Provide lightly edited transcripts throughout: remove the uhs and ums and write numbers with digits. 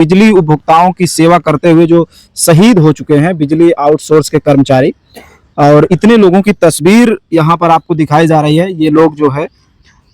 बिजली उपभोक्ताओं की सेवा करते हुए जो शहीद हो चुके हैं बिजली आउटसोर्स के कर्मचारी, और इतने लोगों की तस्वीर यहाँ पर आपको दिखाई जा रही है। ये लोग जो है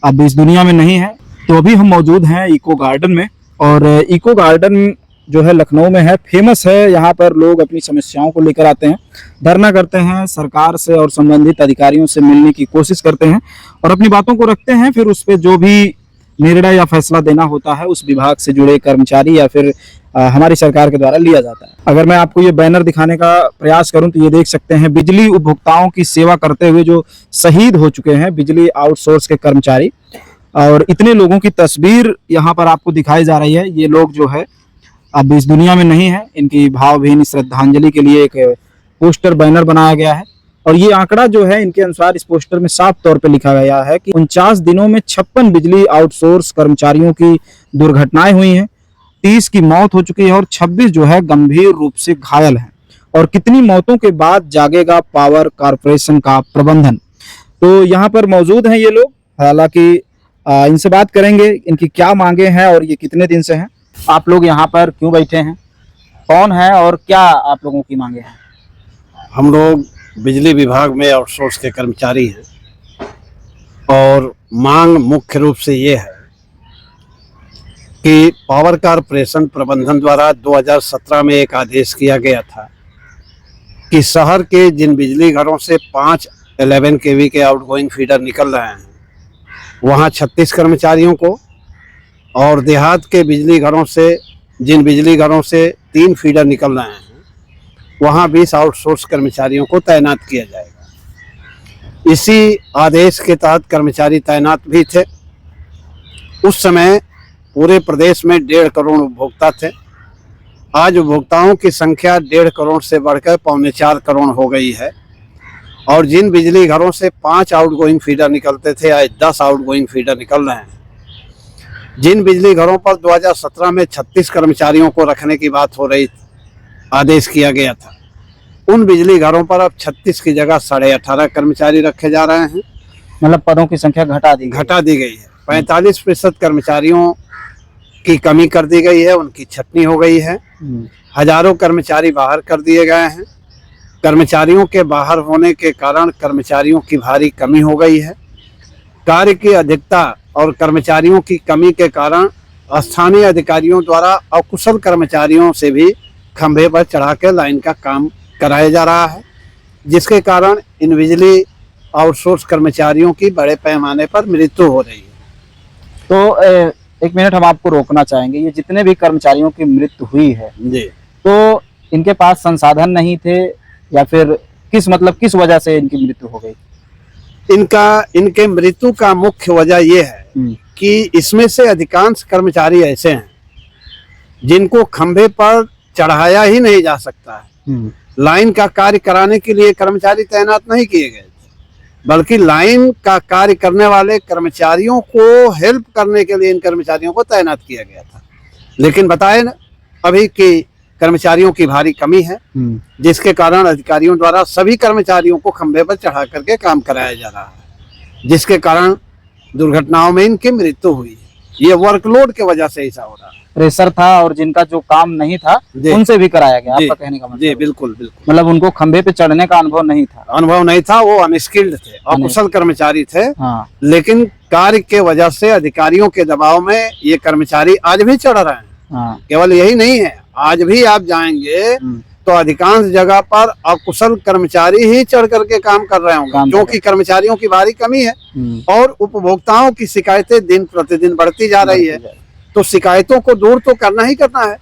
अब इस दुनिया में नहीं है। तो अभी हम मौजूद हैं इको गार्डन में, और इको गार्डन जो है लखनऊ में है, फेमस है। यहाँ पर लोग अपनी समस्याओं को लेकर आते हैं, धरना करते हैं, सरकार से और संबंधित अधिकारियों से मिलने की कोशिश करते हैं और अपनी बातों को रखते हैं। फिर उस पर जो भी निर्णय या फैसला देना होता है उस विभाग से जुड़े कर्मचारी या फिर हमारी सरकार के द्वारा लिया जाता है। अगर मैं आपको ये बैनर दिखाने का प्रयास करूं तो ये देख सकते हैं, बिजली उपभोक्ताओं की सेवा करते हुए जो शहीद हो चुके हैं बिजली आउटसोर्स के कर्मचारी, और इतने लोगों की तस्वीर यहाँ पर आपको दिखाई जा रही है। ये लोग जो है अब इस दुनिया में नहीं है। इनकी भावभीनी श्रद्धांजलि के लिए एक पोस्टर बैनर बनाया गया है, और ये आंकड़ा जो है इनके अनुसार इस पोस्टर में साफ तौर पे लिखा गया है कि 49 दिनों में 56 बिजली आउटसोर्स कर्मचारियों की दुर्घटनाएं हुई हैं, 30 की मौत हो चुकी है और 26 जो है गंभीर रूप से घायल हैं। और कितनी मौतों के बाद जागेगा पावर कॉर्पोरेशन का प्रबंधन। तो यहाँ पर मौजूद हैं ये लोग, हालांकि इनसे बात करेंगे इनकी क्या मांगे हैं और ये कितने दिन से हैं। आप लोग यहाँ पर क्यों बैठे हैं, कौन है और क्या आप लोगों की मांगे हैं? हम लोग बिजली विभाग में आउटसोर्स के कर्मचारी हैं, और मांग मुख्य रूप से ये है कि पावर कॉर्पोरेशन प्रबंधन द्वारा 2017 में एक आदेश किया गया था कि शहर के जिन बिजली घरों से 5 11 kV के आउटगोइंग फीडर निकल रहे हैं वहाँ 36 कर्मचारियों को, और देहात के बिजली घरों से जिन बिजली घरों से 3 फीडर निकल रहे हैं वहाँ 20 आउटसोर्स कर्मचारियों को तैनात किया जाएगा। इसी आदेश के तहत कर्मचारी तैनात भी थे। उस समय पूरे प्रदेश में 1.5 करोड़ उपभोक्ता थे। आज उपभोक्ताओं की संख्या 1.5 करोड़ से बढ़कर 3.25 करोड़ हो गई है, और जिन बिजली घरों से 5 आउटगोइंग फीडर निकलते थे आज 10 आउटगोइंग फीडर निकल रहे हैं। जिन बिजली घरों पर 2017 में 36 कर्मचारियों को रखने की बात हो रही, आदेश किया गया था, उन बिजली घरों पर अब 36 की जगह 18.5 कर्मचारी रखे जा रहे हैं। मतलब पदों की संख्या घटा दी गई है। 45% कर्मचारियों की कमी कर दी गई है, उनकी छटनी हो गई है। हजारों कर्मचारी बाहर कर दिए गए हैं। कर्मचारियों के बाहर होने के कारण कर्मचारियों की भारी कमी हो गई है। कार्य की अधिकता और कर्मचारियों की कमी के कारण स्थानीय अधिकारियों द्वारा अकुशल कर्मचारियों से भी खंभे पर चढ़ा के लाइन का काम कराया जा रहा है, जिसके कारण इन बिजली आउटसोर्स कर्मचारियों की बड़े पैमाने पर मृत्यु हो रही है। तो एक मिनट हम आपको रोकना चाहेंगे। ये जितने भी कर्मचारियों की मृत्यु हुई है जी, तो इनके पास संसाधन नहीं थे या फिर किस वजह से इनकी मृत्यु हो गई? इनके मृत्यु का मुख्य वजह यह है कि इसमें से अधिकांश कर्मचारी ऐसे हैं जिनको खंभे पर चढ़ाया ही नहीं जा सकता है। लाइन का कार्य कराने के लिए कर्मचारी तैनात नहीं किए गए, बल्कि लाइन का कार्य करने वाले कर्मचारियों को हेल्प करने के लिए इन कर्मचारियों को तैनात किया गया था। लेकिन बताए ना अभी कि कर्मचारियों की भारी कमी है, जिसके कारण अधिकारियों द्वारा सभी कर्मचारियों को खंभे पर चढ़ा करके काम कराया जा रहा है, जिसके कारण दुर्घटनाओं में इनकी मृत्यु हुई। ये वर्कलोड की वजह से ऐसा हो रहा है। प्रेशर था और जिनका जो काम नहीं था उनसे भी कराया गया, आपका कहने का मतलब? जी बिल्कुल बिल्कुल। मतलब उनको खंभे पे चढ़ने का अनुभव नहीं था, वो अनस्किल्ड थे, अकुशल कर्मचारी थे। हाँ। लेकिन कार्य के वजह से अधिकारियों के दबाव में ये कर्मचारी आज भी चढ़ रहे हैं। हाँ। केवल यही नहीं है, आज भी आप जाएंगे तो अधिकांश जगह पर अकुशल कर्मचारी ही चढ़ करके काम कर रहे होंगे, क्योंकि कर्मचारियों की भारी कमी है और उपभोक्ताओं की शिकायतें दिन प्रतिदिन बढ़ती जा रही है। तो शिकायतों को दूर तो करना ही करना है।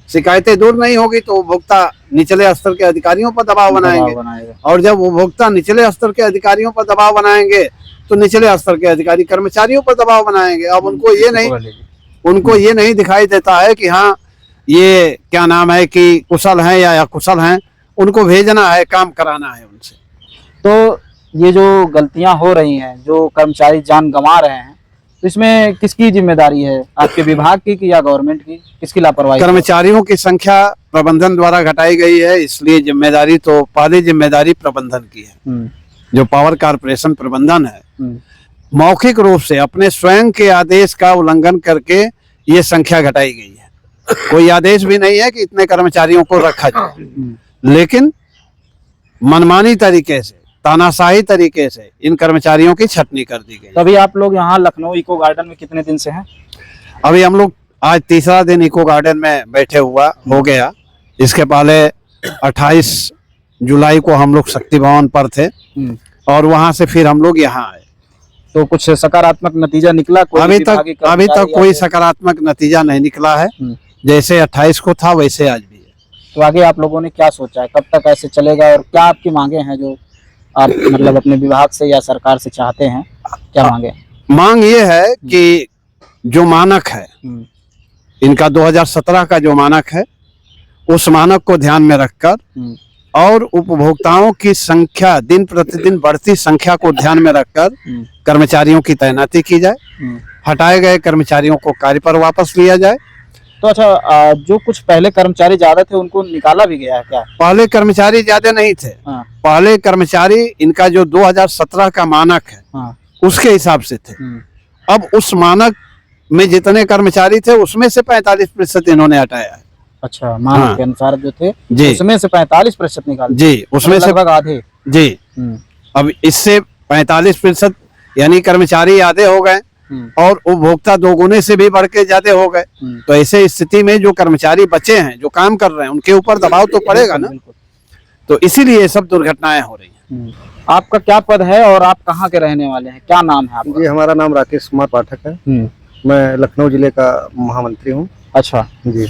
शिकायतें दूर नहीं होगी तो उपभोक्ता निचले स्तर के अधिकारियों पर दबाव बनाएंगे, और जब उपभोक्ता निचले स्तर के अधिकारियों पर दबाव बनाएंगे तो निचले स्तर के अधिकारी कर्मचारियों पर दबाव बनाएंगे। अब उनको ये नहीं दिखाई देता है कि हाँ ये क्या नाम है कि कुशल हैं या अकुशल हैं, उनको भेजना है, काम कराना है उनसे। तो ये जो गलतियां हो रही हैं, जो कर्मचारी जान गंवा रहे हैं, तो इसमें किसकी जिम्मेदारी है, आपके विभाग की कि या गवर्नमेंट की? किसकी लापरवाही? कर्मचारियों की संख्या प्रबंधन द्वारा घटाई गई है, इसलिए जिम्मेदारी तो पहली जिम्मेदारी प्रबंधन की है। जो पावर कॉर्पोरेशन प्रबंधन है मौखिक रूप से अपने स्वयं के आदेश का उल्लंघन करके ये संख्या घटाई गई है। कोई आदेश भी नहीं है कि इतने कर्मचारियों को रखा जाए, लेकिन मनमानी तरीके से, तानाशाही तरीके से इन कर्मचारियों की छटनी कर दी गई। तभी आप लोग यहाँ लखनऊ इको गार्डन में कितने दिन से हैं? अभी हम लोग आज तीसरा दिन इको गार्डन में बैठे हो गया। इसके पहले 28 जुलाई को हम लोग शक्ति भवन पर थे और वहां से फिर हम लोग यहाँ आए। तो कुछ सकारात्मक नतीजा निकला? अभी तक कोई सकारात्मक नतीजा नहीं निकला है। जैसे 28 को था वैसे आज भी है। तो आगे आप लोगों ने क्या सोचा है, कब तक ऐसे चलेगा और क्या आपकी मांगे हैं जो आप मतलब अपने विभाग से या सरकार से चाहते हैं? क्या मांगे? मांग ये है कि जो मानक है इनका 2017 का जो मानक है उस मानक को ध्यान में रखकर और उपभोक्ताओं की संख्या, दिन प्रतिदिन बढ़ती संख्या को ध्यान में रखकर कर्मचारियों की तैनाती की जाए। हटाए गए कर्मचारियों को कार्य पर वापस लिया जाए। तो अच्छा, जो कुछ पहले कर्मचारी ज्यादा थे उनको निकाला भी गया है क्या? पहले कर्मचारी ज्यादा नहीं थे। पहले कर्मचारी इनका जो 2017 का मानक है उसके हिसाब से थे। अब उस मानक में जितने कर्मचारी थे उसमें से 45% इन्होंने हटाया है। अच्छा, मानक के अनुसार जो थे जी, उसमें से 45% निकाल जी, उसमें से लगभग आधे। जी। अब इससे 45% यानी कर्मचारी आधे हो गए और उपभोक्ता दोगुने से भी बढ़ के ज्यादा हो गए। तो ऐसे स्थिति में जो कर्मचारी बचे हैं, जो काम कर रहे हैं, उनके ऊपर दबाव तो पड़ेगा ना। तो इसीलिए सब दुर्घटनाएं हो रही हैं। आपका क्या पद है और आप कहाँ के रहने वाले हैं? क्या नाम है आपका? जी, हमारा नाम राकेश कुमार पाठक है। मैं लखनऊ जिले का महामंत्री हूँ। अच्छा जी।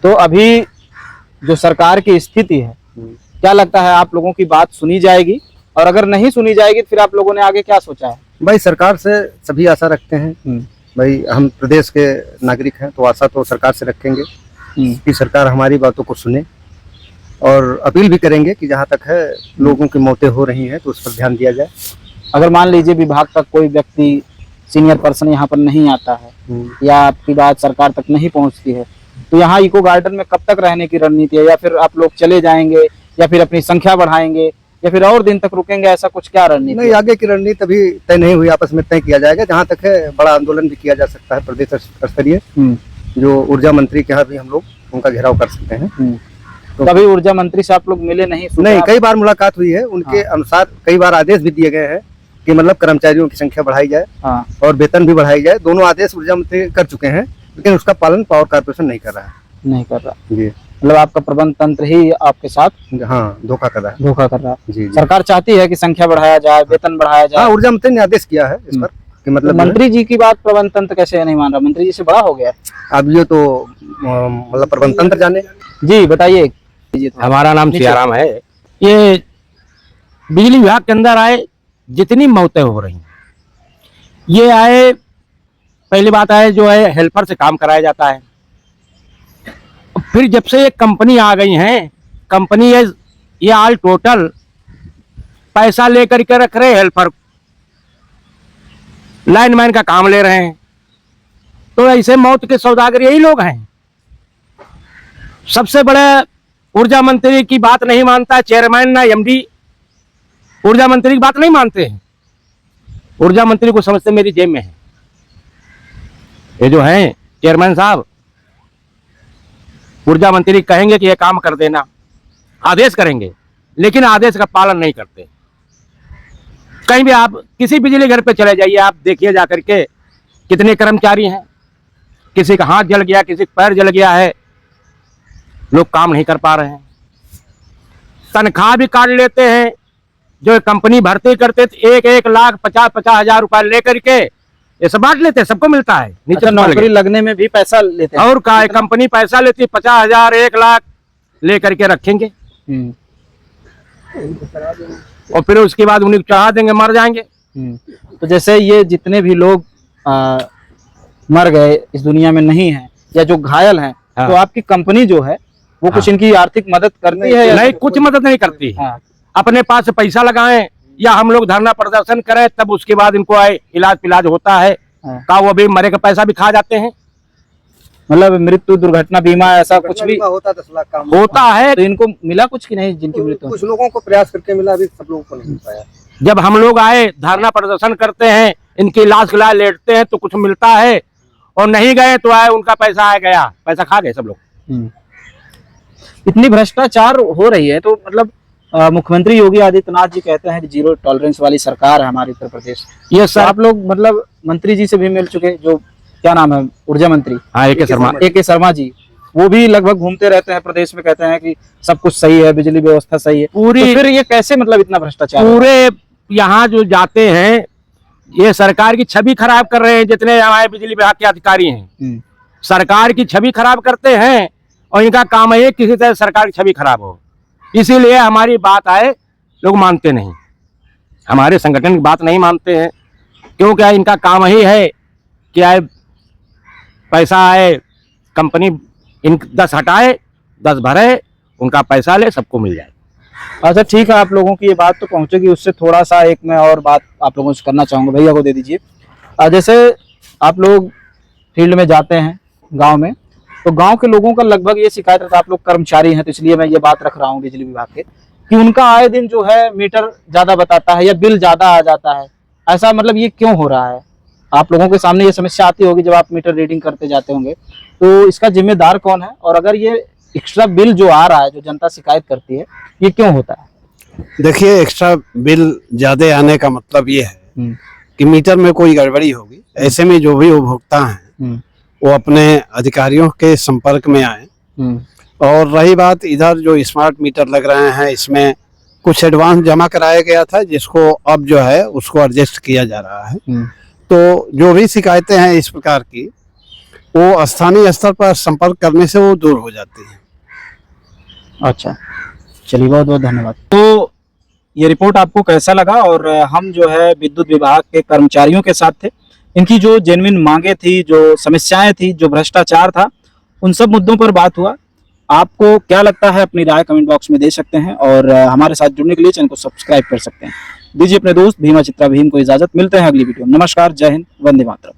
तो अभी जो सरकार की स्थिति है, क्या लगता है आप लोगों की बात सुनी जाएगी? और अगर नहीं सुनी जाएगी तो फिर आप लोगों ने आगे क्या सोचा है? भाई, सरकार से सभी आशा रखते हैं। भाई, हम प्रदेश के नागरिक हैं तो आशा तो सरकार से रखेंगे कि सरकार हमारी बातों को सुने और अपील भी करेंगे कि जहाँ तक है लोगों की मौतें हो रही हैं तो उस पर ध्यान दिया जाए। अगर मान लीजिए विभाग का कोई व्यक्ति, सीनियर पर्सन यहाँ पर नहीं आता है या आपकी बात सरकार तक नहीं पहुँचती है, तो यहाँ इको गार्डन में कब तक रहने की रणनीति है? या फिर आप लोग चले जाएंगे या फिर अपनी संख्या बढ़ाएंगे या फिर और दिन तक रुकेंगे? ऐसा कुछ क्या रणनीति? नहीं, आगे की रणनीति अभी तय नहीं हुई, आपस में तय किया जाएगा। जहाँ तक है बड़ा आंदोलन भी किया जा सकता है प्रदेश स्तरीय, जो ऊर्जा मंत्री के यहाँ भी हम लोग उनका घेराव कर सकते हैं। तो कभी ऊर्जा मंत्री से आप लोग मिले नहीं? नहीं, कई बार मुलाकात हुई है। उनके अनुसार कई बार आदेश भी दिए गए हैं कि मतलब कर्मचारियों की संख्या बढ़ाई जाए और वेतन भी बढ़ाई जाए। दोनों आदेश ऊर्जा मंत्री कर चुके हैं, लेकिन उसका पालन पावर कॉर्पोरेशन नहीं कर रहा है। नहीं कर रहा जी। मतलब आपका प्रबंध तंत्र ही आपके साथ धोखा कर रहा है। धोखा कर रहा है। जी। सरकार चाहती है कि संख्या बढ़ाया जाए, वेतन बढ़ाया जाए। ऊर्जा मंत्री ने आदेश किया है इस पर कि मतलब मंत्री जी की बात प्रबंध तंत्र कैसे नहीं मान रहा? मंत्री जी से बड़ा हो गया। अब ये तो मतलब प्रबंध तंत्र जाने। जी बताइए। हमारा नाम सियाराम है। ये बिजली विभाग के अंदर आए जितनी मौतें हो रही हैं, ये आए, पहली बात है जो है हेल्पर से काम कराया जाता है। फिर जब से ये कंपनी आ गई है, कंपनी ये ऑल टोटल पैसा लेकर के रख रहे हेल्पर, लाइनमैन का काम ले रहे हैं। तो ऐसे मौत के सौदागर यही लोग हैं। सबसे बड़े ऊर्जा मंत्री की बात नहीं मानता चेयरमैन ना एमडी, ऊर्जा मंत्री की बात नहीं मानते हैं। ऊर्जा मंत्री को समझते मेरी जेब में है। ये जो है चेयरमैन साहब, ऊर्जा मंत्री कहेंगे कि ये काम कर देना, आदेश करेंगे, लेकिन आदेश का पालन नहीं करते। कहीं भी आप किसी बिजली घर पे चले जाइए, आप देखिए जाकर के कितने कर्मचारी हैं, किसी का हाथ जल गया, किसी का पैर जल गया है, लोग काम नहीं कर पा रहे हैं। तनख्वाह भी काट लेते हैं। जो कंपनी भर्ती करते थे 1,50,000 रुपए लेकर के ये सब बांट लेते हैं, सबको मिलता है। नीचे नौकरी लगने में भी पैसा लेते हैं। और का कंपनी पैसा लेती है 50,000 1,00,000 लेकर के रखेंगे और फिर उसके बाद उन्हें चढ़ा देंगे, मर जाएंगे। तो जैसे ये जितने भी लोग मर गए, इस दुनिया में नहीं है या जो घायल हैं, तो आपकी कंपनी जो है वो कुछ इनकी आर्थिक मदद करती है? नहीं, कुछ मदद नहीं करती। अपने पास से पैसा लगाएं या हम लोग धरना प्रदर्शन करें, तब उसके बाद इनको आए इलाज पिलाज होता है का वो भी मरे का पैसा भी खा जाते हैं। मतलब मृत्यु दुर्घटना बीमा ऐसा कुछ भी होता 10 लाख का होता है। तो इनको मिला कुछ कि नहीं? जिनकी मृत्यु, कुछ लोगों को प्रयास करके मिला, अभी सब लोगों को नहीं मिल पाया। जब हम लोग आए धरना प्रदर्शन करते हैं, इनके इलाज के लिए लेटते हैं तो कुछ मिलता है, और नहीं गए तो आए, उनका पैसा आ गया, पैसा खा गए सब लोग। इतनी भ्रष्टाचार हो रही है तो मतलब मुख्यमंत्री योगी आदित्यनाथ जी कहते हैं कि जीरो टॉलरेंस वाली सरकार है हमारी उत्तर प्रदेश। ये तो सर, आप लोग मतलब मंत्री जी से भी मिल चुके, जो क्या नाम है ऊर्जा मंत्री हाँ ए.के. शर्मा जी, वो भी लगभग घूमते रहते हैं प्रदेश में, कहते हैं कि सब कुछ सही है, बिजली व्यवस्था सही है। पूरी तो फिर ये कैसे मतलब इतना भ्रष्टाचार? पूरे यहाँ जो जाते हैं ये सरकार की छवि खराब कर रहे हैं। जितने हमारे बिजली विभाग के अधिकारी हैं सरकार की छवि खराब करते हैं और इनका काम है किसी तरह सरकार की छवि खराब हो। इसीलिए हमारी बात आए लोग मानते नहीं, हमारे संगठन की बात नहीं मानते हैं, क्योंकि इनका काम ही है कि आए पैसा आए, कंपनी इन 10 हटाए 10 भरे, उनका पैसा ले, सबको मिल जाए। अच्छा ठीक है, आप लोगों की ये बात तो पहुंचेगी, उससे थोड़ा सा एक मैं और बात आप लोगों से करना चाहूंगा, भैया को दे दीजिए। जैसे आप लोग फील्ड में जाते हैं गांव में, तो गांव के लोगों का लगभग ये शिकायत रहता है, आप लोग कर्मचारी हैं तो इसलिए मैं ये बात रख रहा हूँ बिजली विभाग के, कि उनका आए दिन जो है मीटर ज्यादा बताता है या बिल ज्यादा आ जाता है। ऐसा मतलब ये क्यों हो रहा है? आप लोगों के सामने ये समस्या आती होगी जब आप मीटर रीडिंग करते जाते होंगे, तो इसका जिम्मेदार कौन है? और अगर ये एक्स्ट्रा बिल जो आ रहा है, जो जनता शिकायत करती है, ये क्यों होता है? देखिए, एक्स्ट्रा बिल ज्यादा आने का मतलब ये है कि मीटर में कोई गड़बड़ी होगी। ऐसे में जो भी उपभोक्ता हैं वो अपने अधिकारियों के संपर्क में आए। और रही बात इधर जो स्मार्ट मीटर लग रहे हैं, इसमें कुछ एडवांस जमा कराया गया था जिसको अब जो है उसको एडजस्ट किया जा रहा है। तो जो भी शिकायतें हैं इस प्रकार की, वो स्थानीय स्तर पर संपर्क करने से वो दूर हो जाती है। अच्छा, चलिए बहुत बहुत धन्यवाद। तो ये रिपोर्ट आपको कैसा लगा? और हम जो है विद्युत विभाग के कर्मचारियों के साथ थे, इनकी जो जेन्युइन मांगे थी, जो समस्याएं थी, जो भ्रष्टाचार था, उन सब मुद्दों पर बात हुआ। आपको क्या लगता है अपनी राय कमेंट बॉक्स में दे सकते हैं, और हमारे साथ जुड़ने के लिए चैनल को सब्सक्राइब कर सकते हैं। दीजिए अपने दोस्त भीमा चित्रा भीम को इजाजत, मिलते हैं अगली वीडियो। नमस्कार, जय हिंद, वंदे मातरम।